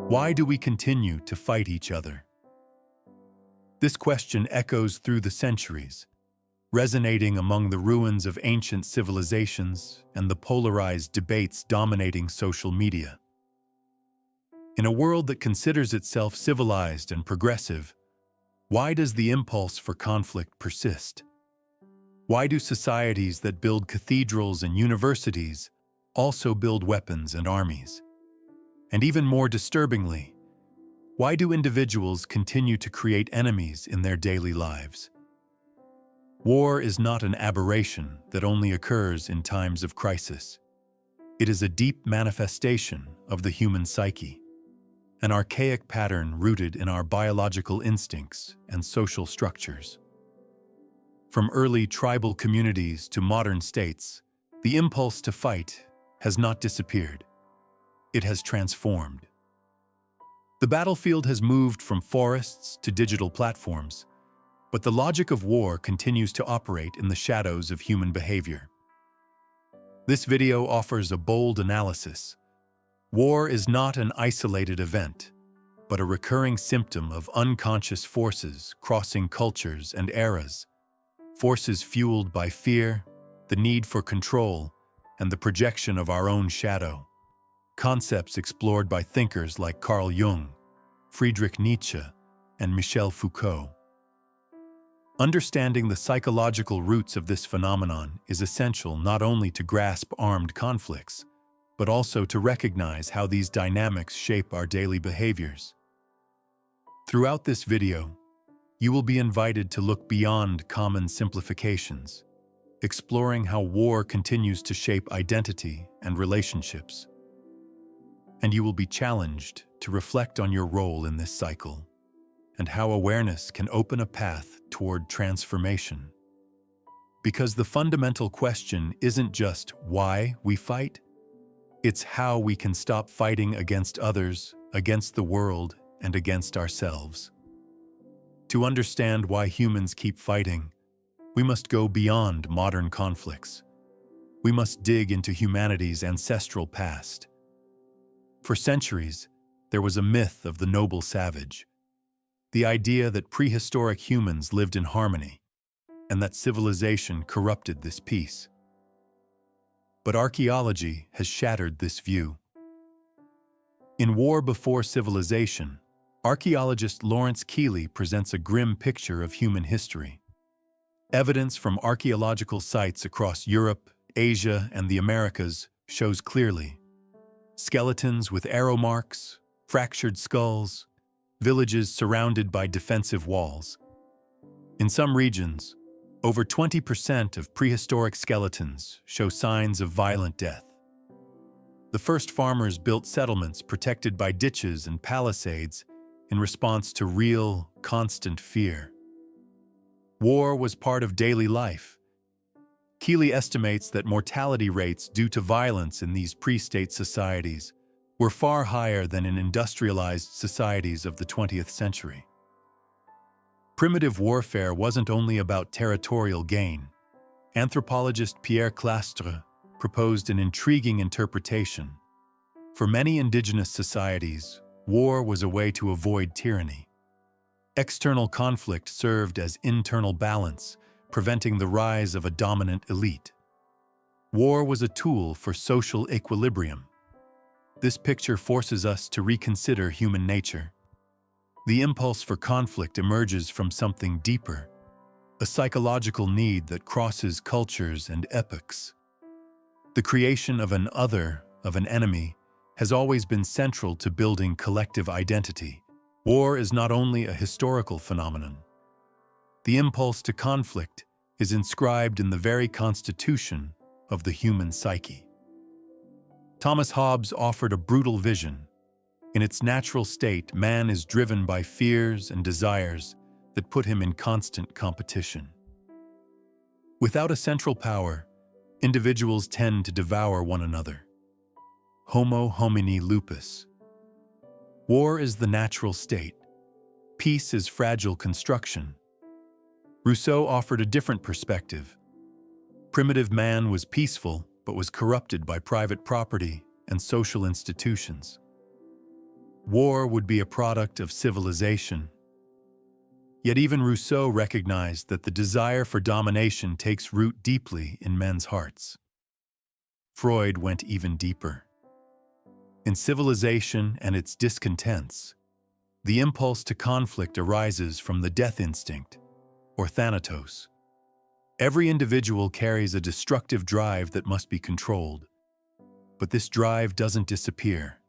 Why do we continue to fight each other? This question echoes through the centuries, resonating among the ruins of ancient civilizations and the polarized debates dominating social media. In a world that considers itself civilized and progressive, why does the impulse for conflict persist? Why do societies that build cathedrals and universities also build weapons and armies? And even more disturbingly, why do individuals continue to create enemies in their daily lives? War is not an aberration that only occurs in times of crisis. It is a deep manifestation of the human psyche, an archaic pattern rooted in our biological instincts and social structures. From early tribal communities to modern states, the impulse to fight has not disappeared. It has transformed. The battlefield has moved from forests to digital platforms, but the logic of war continues to operate in the shadows of human behavior. This video offers a bold analysis. War is not an isolated event, but a recurring symptom of unconscious forces crossing cultures and eras, forces fueled by fear, the need for control, and the projection of our own shadow. Concepts explored by thinkers like Carl Jung, Friedrich Nietzsche, and Michel Foucault. Understanding the psychological roots of this phenomenon is essential not only to grasp armed conflicts, but also to recognize how these dynamics shape our daily behaviors. Throughout this video, you will be invited to look beyond common simplifications, exploring how war continues to shape identity and relationships. And you will be challenged to reflect on your role in this cycle and how awareness can open a path toward transformation. Because the fundamental question isn't just why we fight, it's how we can stop fighting against others, against the world, and against ourselves. To understand why humans keep fighting, we must go beyond modern conflicts. We must dig into humanity's ancestral past. For centuries, there was a myth of the noble savage, the idea that prehistoric humans lived in harmony, and that civilization corrupted this peace. But archaeology has shattered this view. In War Before Civilization, archaeologist Lawrence Keeley presents a grim picture of human history. Evidence from archaeological sites across Europe, Asia, and the Americas shows clearly skeletons with arrow marks, fractured skulls, villages surrounded by defensive walls. In some regions, over 20% of prehistoric skeletons show signs of violent death. The first farmers built settlements protected by ditches and palisades in response to real, constant fear. War was part of daily life. Keeley estimates that mortality rates due to violence in these pre-state societies were far higher than in industrialized societies of the 20th century. Primitive warfare wasn't only about territorial gain. Anthropologist Pierre Clastres proposed an intriguing interpretation. For many indigenous societies, war was a way to avoid tyranny. External conflict served as internal balance, preventing the rise of a dominant elite. War was a tool for social equilibrium. This picture forces us to reconsider human nature. The impulse for conflict emerges from something deeper, a psychological need that crosses cultures and epochs. The creation of an other, of an enemy, has always been central to building collective identity. War is not only a historical phenomenon. The impulse to conflict is inscribed in the very constitution of the human psyche. Thomas Hobbes offered a brutal vision. In its natural state, man is driven by fears and desires that put him in constant competition. Without a central power, individuals tend to devour one another. Homo homini lupus. War is the natural state. Peace is fragile construction. Rousseau offered a different perspective. Primitive man was peaceful, but was corrupted by private property and social institutions. War would be a product of civilization. Yet even Rousseau recognized that the desire for domination takes root deeply in men's hearts. Freud went even deeper. In civilization and its discontents, the impulse to conflict arises from the death instinct, or thanatos. Every individual carries a destructive drive that must be controlled. But this drive doesn't disappear.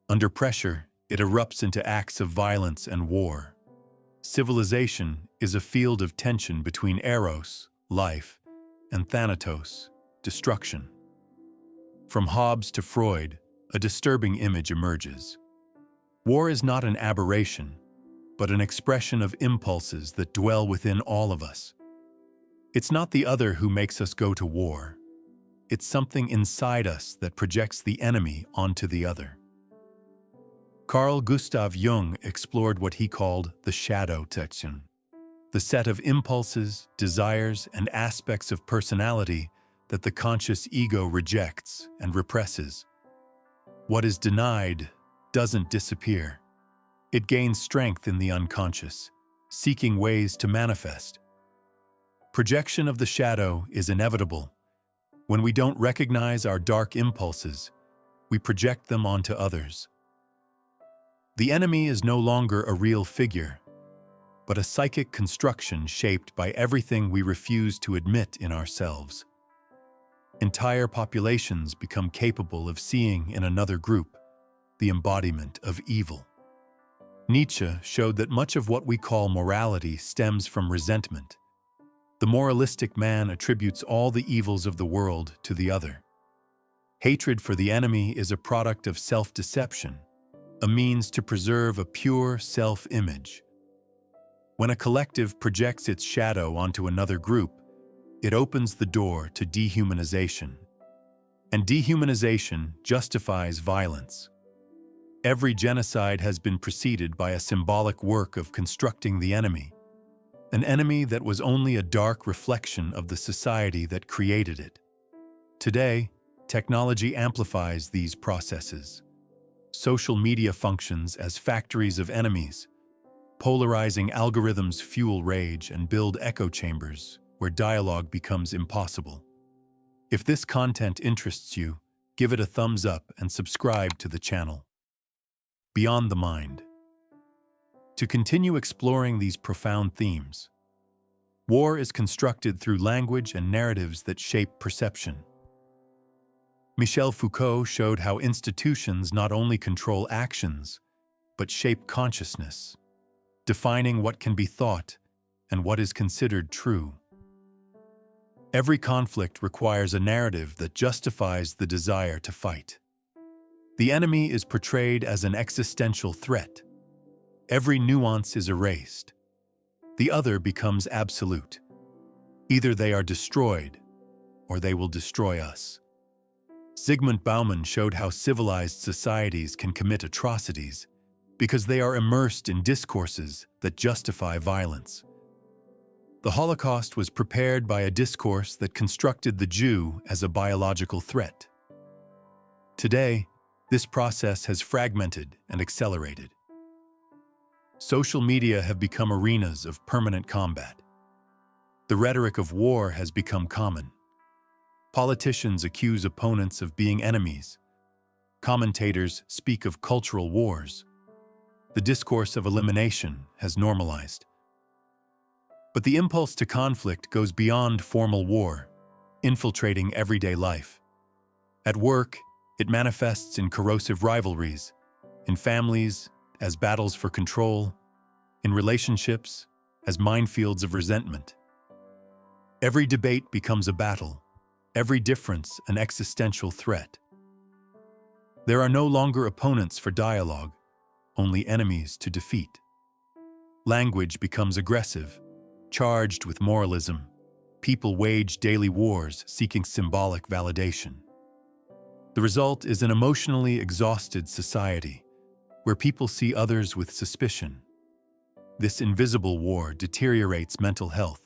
Under pressure, it erupts into acts of violence and war. Civilization is a field of tension between eros, life, and thanatos, destruction. From Hobbes to Freud, a disturbing image emerges. War is not an aberration, but an expression of impulses that dwell within all of us. It's not the other who makes us go to war. It's something inside us that projects the enemy onto the other. Carl Gustav Jung explored what he called the shadow section, the set of impulses, desires, and aspects of personality that the conscious ego rejects and represses. What is denied doesn't disappear. It gains strength in the unconscious, seeking ways to manifest. Projection of the shadow is inevitable. When we don't recognize our dark impulses, we project them onto others. The enemy is no longer a real figure, but a psychic construction shaped by everything we refuse to admit in ourselves. Entire populations become capable of seeing in another group the embodiment of evil. Nietzsche showed that much of what we call morality stems from resentment. The moralistic man attributes all the evils of the world to the other. Hatred for the enemy is a product of self-deception, a means to preserve a pure self-image. When a collective projects its shadow onto another group, it opens the door to dehumanization. And dehumanization justifies violence. Every genocide has been preceded by a symbolic work of constructing the enemy, an enemy that was only a dark reflection of the society that created it. Today, technology amplifies these processes. Social media functions as factories of enemies. Polarizing algorithms fuel rage and build echo chambers where dialogue becomes impossible. If this content interests you, give it a thumbs up and subscribe to the channel. Beyond the Mind. To continue exploring these profound themes, war is constructed through language and narratives that shape perception. Michel Foucault showed how institutions not only control actions, but shape consciousness, defining what can be thought and what is considered true. Every conflict requires a narrative that justifies the desire to fight. The enemy is portrayed as an existential threat. Every nuance is erased. The other becomes absolute. Either they are destroyed, or they will destroy us. Zygmunt Bauman showed how civilized societies can commit atrocities because they are immersed in discourses that justify violence. The Holocaust was prepared by a discourse that constructed the Jew as a biological threat. Today, this process has fragmented and accelerated. Social media have become arenas of permanent combat. The rhetoric of war has become common. Politicians accuse opponents of being enemies. Commentators speak of cultural wars. The discourse of elimination has normalized. But the impulse to conflict goes beyond formal war, infiltrating everyday life. At work, it manifests in corrosive rivalries, in families as battles for control, in relationships as minefields of resentment. Every debate becomes a battle, every difference an existential threat. There are no longer opponents for dialogue, only enemies to defeat. Language becomes aggressive, charged with moralism. People wage daily wars seeking symbolic validation. The result is an emotionally exhausted society, where people see others with suspicion. This invisible war deteriorates mental health,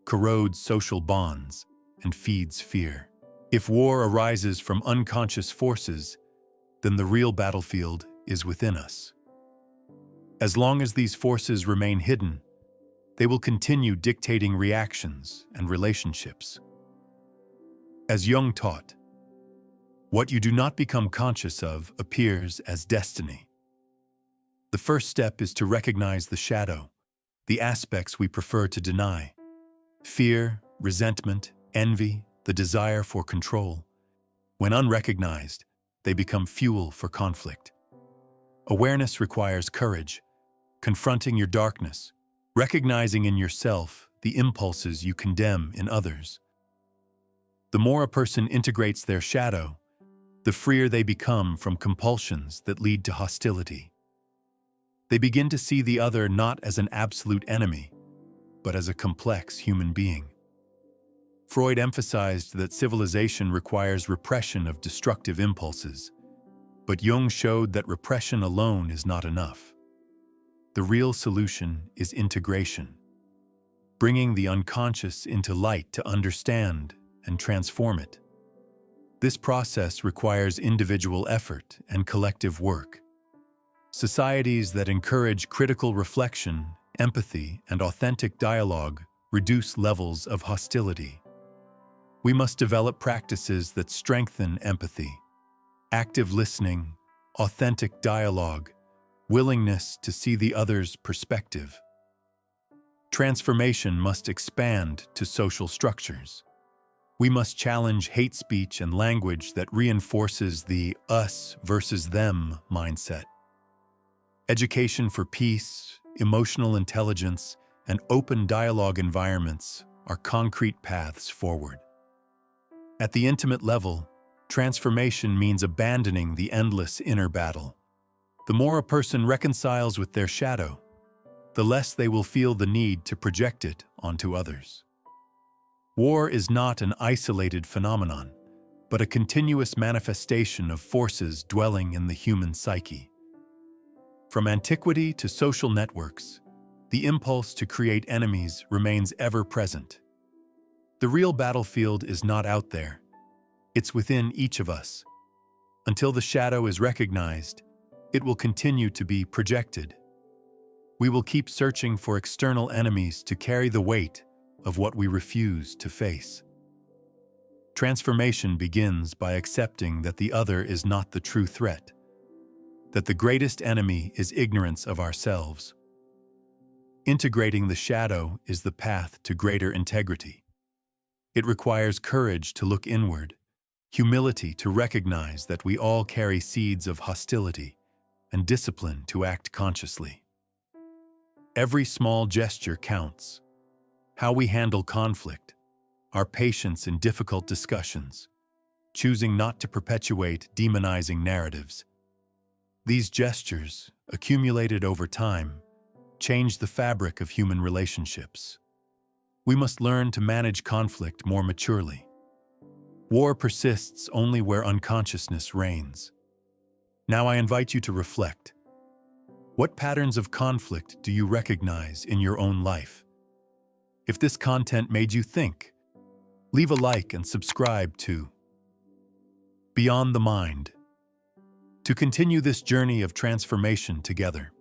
corrodes social bonds, and feeds fear. If war arises from unconscious forces, then the real battlefield is within us. As long as these forces remain hidden, they will continue dictating reactions and relationships. As Jung taught, what you do not become conscious of appears as destiny. The first step is to recognize the shadow, the aspects we prefer to deny. Fear, resentment, envy, the desire for control. When unrecognized, they become fuel for conflict. Awareness requires courage, confronting your darkness, recognizing in yourself the impulses you condemn in others. The more a person integrates their shadow, the freer they become from compulsions that lead to hostility. They begin to see the other not as an absolute enemy, but as a complex human being. Freud emphasized that civilization requires repression of destructive impulses, but Jung showed that repression alone is not enough. The real solution is integration, bringing the unconscious into light to understand and transform it. This process requires individual effort and collective work. Societies that encourage critical reflection, empathy, and authentic dialogue reduce levels of hostility. We must develop practices that strengthen empathy, active listening, authentic dialogue, willingness to see the other's perspective. Transformation must expand to social structures. We must challenge hate speech and language that reinforces the us versus them mindset. Education for peace, emotional intelligence, and open dialogue environments are concrete paths forward. At the intimate level, transformation means abandoning the endless inner battle. The more a person reconciles with their shadow, the less they will feel the need to project it onto others. War is not an isolated phenomenon, but a continuous manifestation of forces dwelling in the human psyche. From antiquity to social networks, the impulse to create enemies remains ever present. The real battlefield is not out there. It's within each of us. Until the shadow is recognized, it will continue to be projected. We will keep searching for external enemies to carry the weight of what we refuse to face. Transformation begins by accepting that the other is not the true threat, that the greatest enemy is ignorance of ourselves. Integrating the shadow is the path to greater integrity. It requires courage to look inward, humility to recognize that we all carry seeds of hostility, and discipline to act consciously. Every small gesture counts. How we handle conflict, our patience in difficult discussions, choosing not to perpetuate demonizing narratives. These gestures, accumulated over time, change the fabric of human relationships. We must learn to manage conflict more maturely. War persists only where unconsciousness reigns. Now I invite you to reflect. What patterns of conflict do you recognize in your own life? If this content made you think, leave a like and subscribe to Beyond the Mind to continue this journey of transformation together.